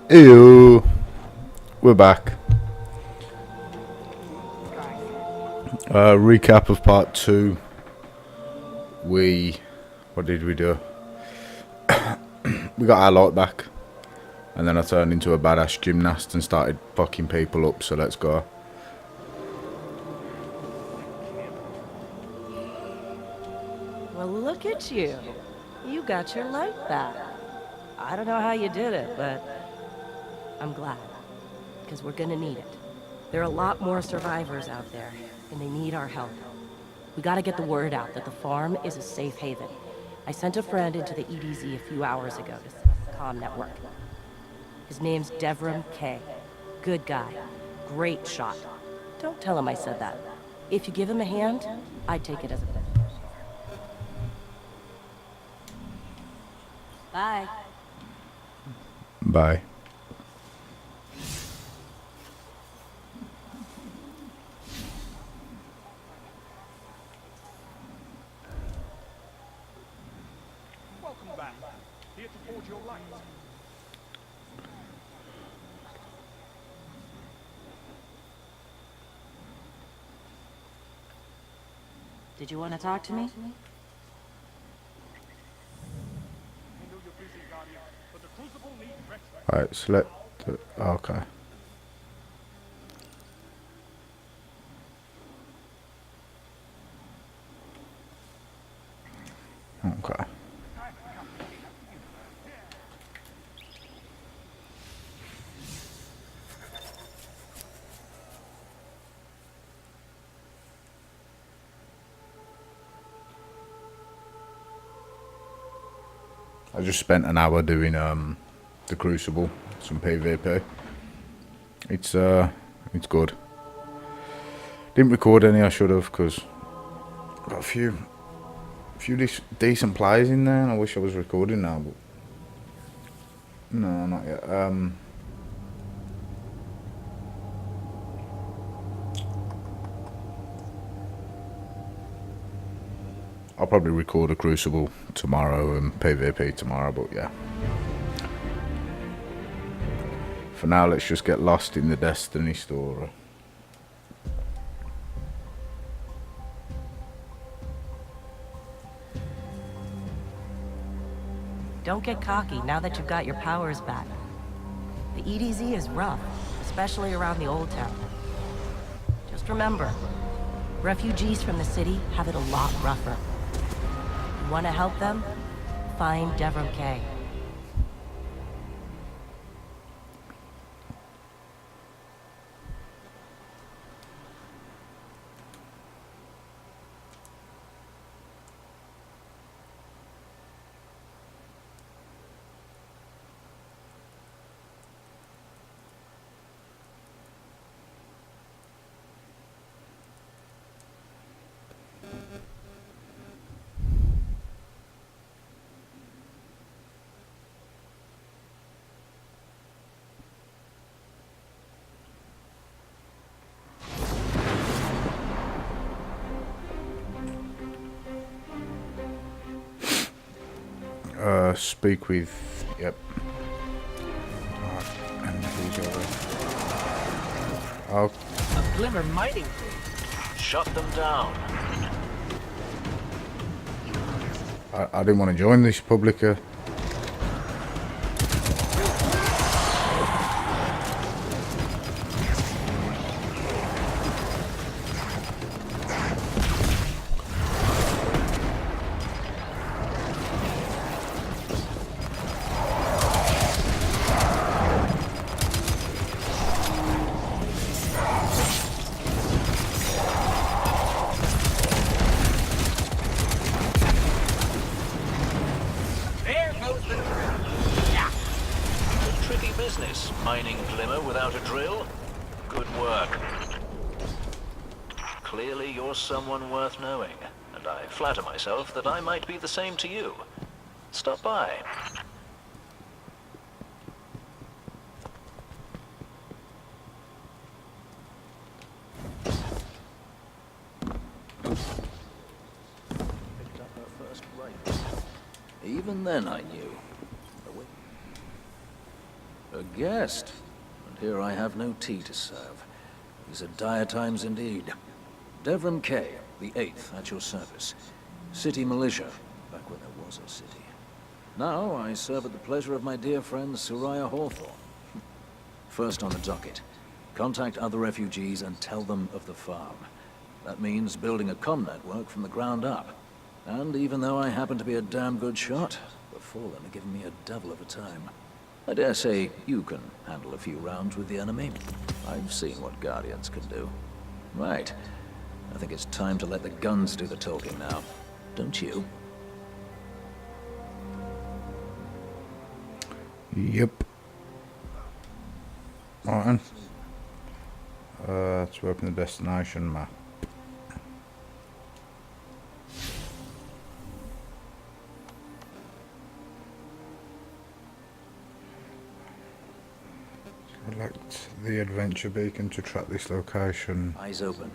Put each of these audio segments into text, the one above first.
Ew. We're back. Recap of part 2. What did we do? We got our light back. And then I turned into a badass gymnast and started fucking people up, so let's go. Well, look at you. You got your light back. I don't know how you did it, but I'm glad. Because we're gonna need it. There are a lot more survivors out there, and they need our help. We gotta get the word out that the farm is a safe haven. I sent a friend into the EDZ a few hours ago to set up the comm network. His name's Devram Kay. Good guy. Great shot. Don't tell him I said that. If you give him a hand, I'd take it as a benefit. Bye. Bye. Welcome back. Here to forge your light. Did you want to talk to me? I know you're busy, Guardian, but the Crucible needs rest. Alright, select the... Okay. Okay. I just spent an hour doing the Crucible, some PvP. It's good. Didn't record any, I should have, because got a few decent players in there, and I wish I was recording now, but no, not yet. I'll probably record a Crucible tomorrow and PvP tomorrow, but yeah. For now, let's just get lost in the Destiny story. Don't get cocky now that you've got your powers back. The EDZ is rough, especially around the Old Town. Just remember, refugees from the city have it a lot rougher. You want to help them? Find Devram Kay. Speak with... Yep. And who's over? Oh, A Glimmer mining fleet. Shut them down. I didn't want to join this Publica. There goes the drill. Yeah. A tricky business, mining Glimmer without a drill. Good work. Clearly you're someone worth knowing, and I flatter myself that I might be the same to you. Stop by. Picked up her first rate. Even then I knew. A guest? And here I have no tea to serve. These are dire times indeed. Devon Kay, the 8th, at your service. City militia, back when there was a city. Now I serve at the pleasure of my dear friend Soraya Hawthorne. First on the docket, contact other refugees and tell them of the farm. That means building a comm network from the ground up. And even though I happen to be a damn good shot, the Fallen are giving me a devil of a time. I dare say you can handle a few rounds with the enemy. I've seen what Guardians can do. Right. I think it's time to let the guns do the talking now. Don't you? Yep. Right then. Let's open the destination map. Select the adventure beacon to track this location. Eyes open.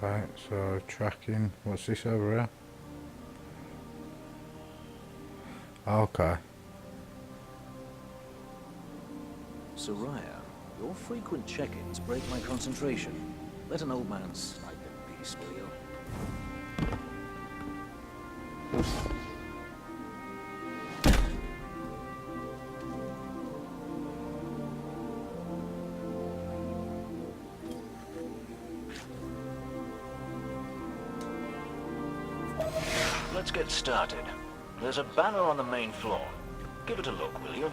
Right, so tracking. What's this over here? Okay. Soraya, your frequent check-ins break my concentration. Let an old man snipe in peace, will you? Let's get started. There's a banner on the main floor. Give it a look, will you?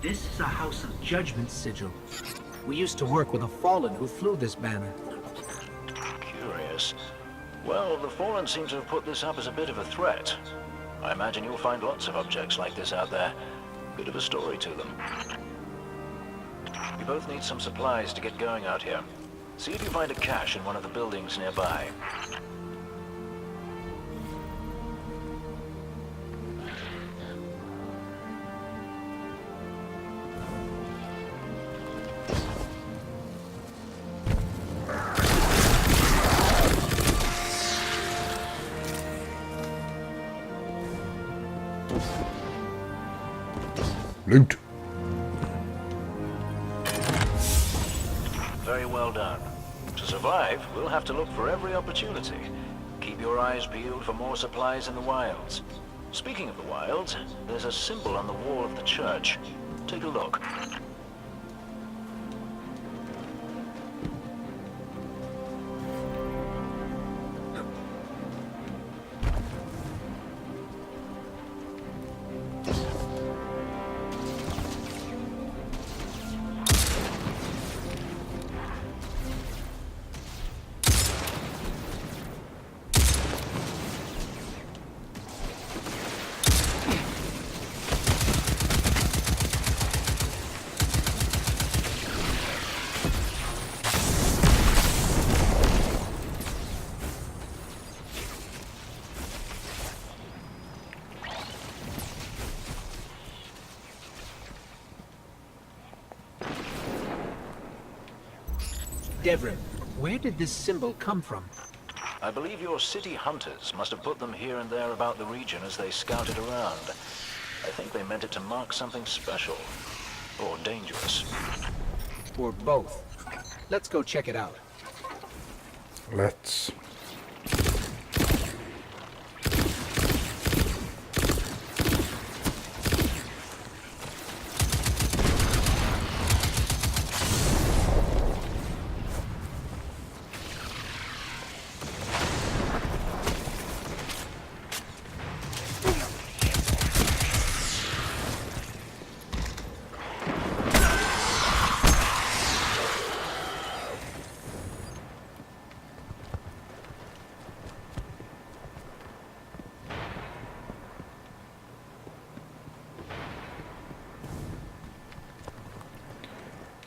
This is a House of Judgment sigil. We used to work with a Fallen who flew this banner. Curious. Well, the Fallen seem to have put this up as a bit of a threat. I imagine you'll find lots of objects like this out there. Bit of a story to them. You both need some supplies to get going out here. See if you find a cache in one of the buildings nearby. Loot. Very well done. To survive, we'll have to look for every opportunity. Keep your eyes peeled for more supplies in the wilds. Speaking of the wilds, there's a symbol on the wall of the church. Take a look. Devrim, where did this symbol come from? I believe your city hunters must have put them here and there about the region as they scouted around. I think they meant it to mark something special. Or dangerous. Or both. Let's go check it out. Let's.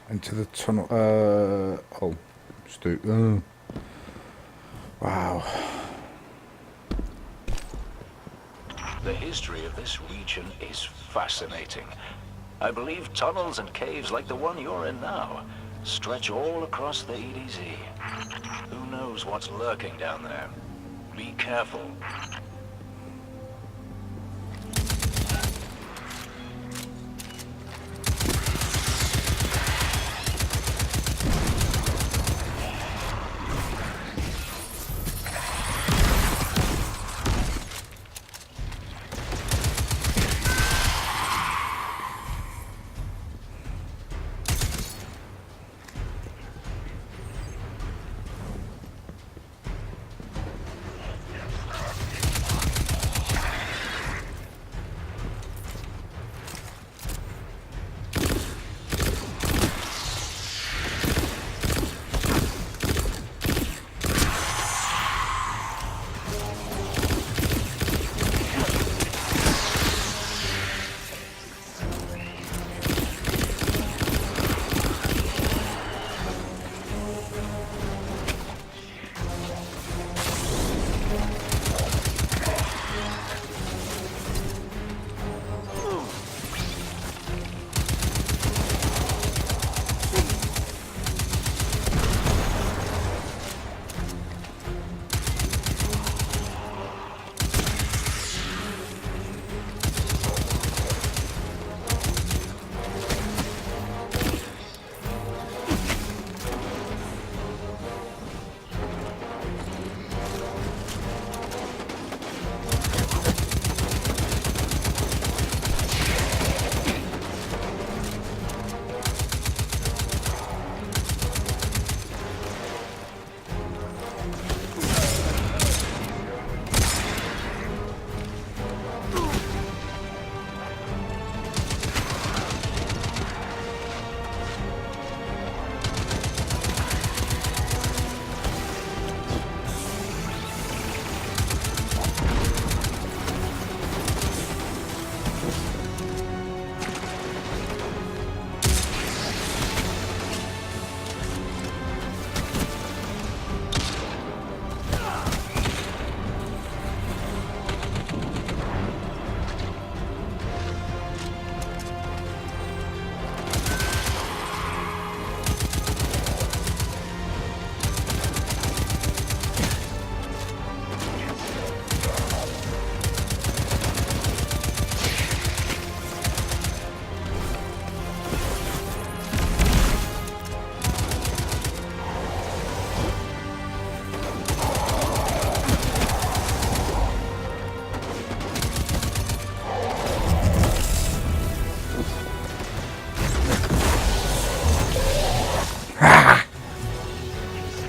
Into the tunnel. Oh, wow. The history of this region is fascinating. I believe tunnels and caves like the one you're in now stretch all across the EDZ. Who knows what's lurking down there? Be careful.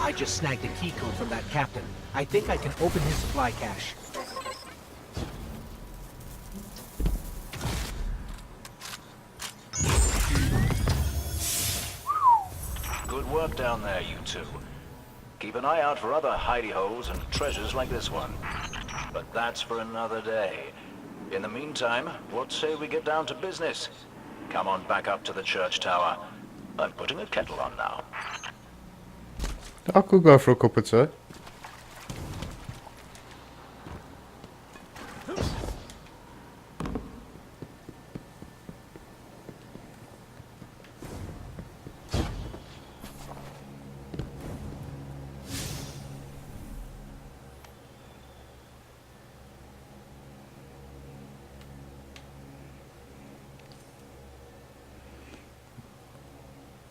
I just snagged a key code from that captain. I think I can open his supply cache. Good work down there, you two. Keep an eye out for other hidey holes and treasures like this one. But that's for another day. In the meantime, what say we get down to business? Come on back up to the church tower. I'm putting a kettle on now. I could go for a cup of tea.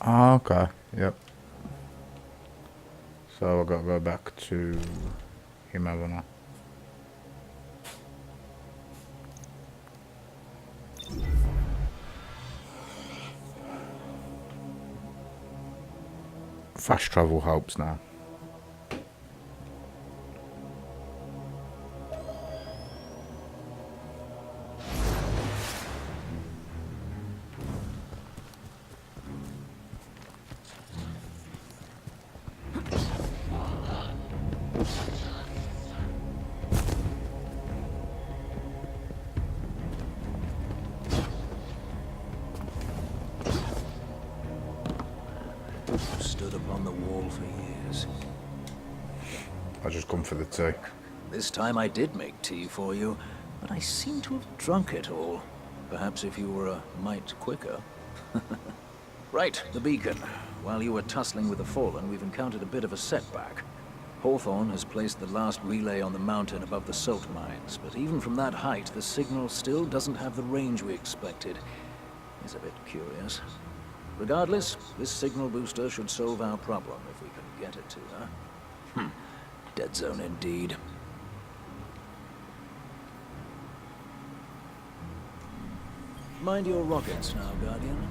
Ah, okay, yep. So I've got to go back to him, haven't I? Fast travel helps now. Stood upon the wall for years. I just come for the tea. This time I did make tea for you. but I seem to have drunk it all. Perhaps if you were a mite quicker. Right, the beacon. While you were tussling with the Fallen, we've encountered a bit of a setback. Hawthorne has placed the last relay on the mountain above the salt mines, but even from that height, the signal still doesn't have the range we expected. It's a bit curious. Regardless, this signal booster should solve our problem if we can get it to her. Dead zone indeed. Mind your rockets now, Guardian.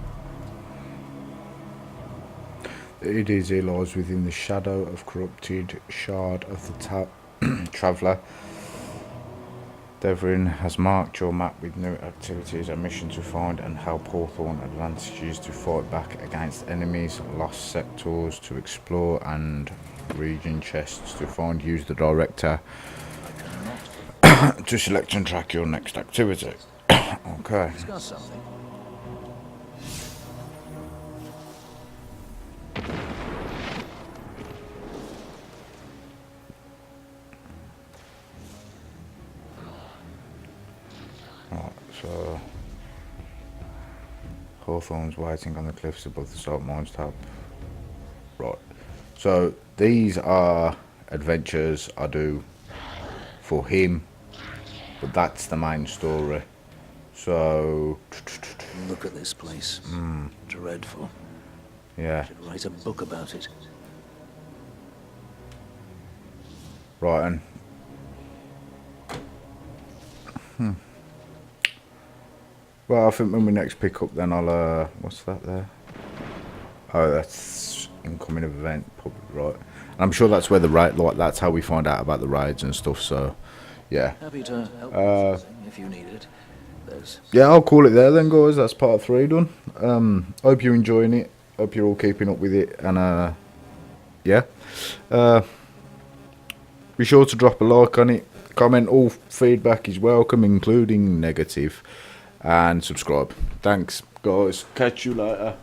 The EDZ lies within the shadow of corrupted shard of the Traveller. Devrin has marked your map with new activities, a mission to find and help Hawthorne, advantages to fight back against enemies, lost sectors to explore, and region chests to find. Use the director to select and track your next activity. Okay. Discuss something. Right, so Hawthorne's waiting on the cliffs above the salt mines top. Right. So these are adventures I do for him, but that's the main story. So Look at this place. Dreadful. yeah. Should write a book about it. Right, and well, I think when we next pick up, then I'll what's that there? Oh, that's incoming event, probably, right? And I'm sure that's where the raid, like that's how we find out about the raids and stuff. So, yeah, Happy to help with something if you need it. There's yeah, I'll call it there then, guys. That's part 3 done. Hope you're enjoying it. Hope you're all keeping up with it, and yeah. Be sure to drop a like on it. Comment, all feedback is welcome, including negative. And subscribe. Thanks, guys. Catch you later.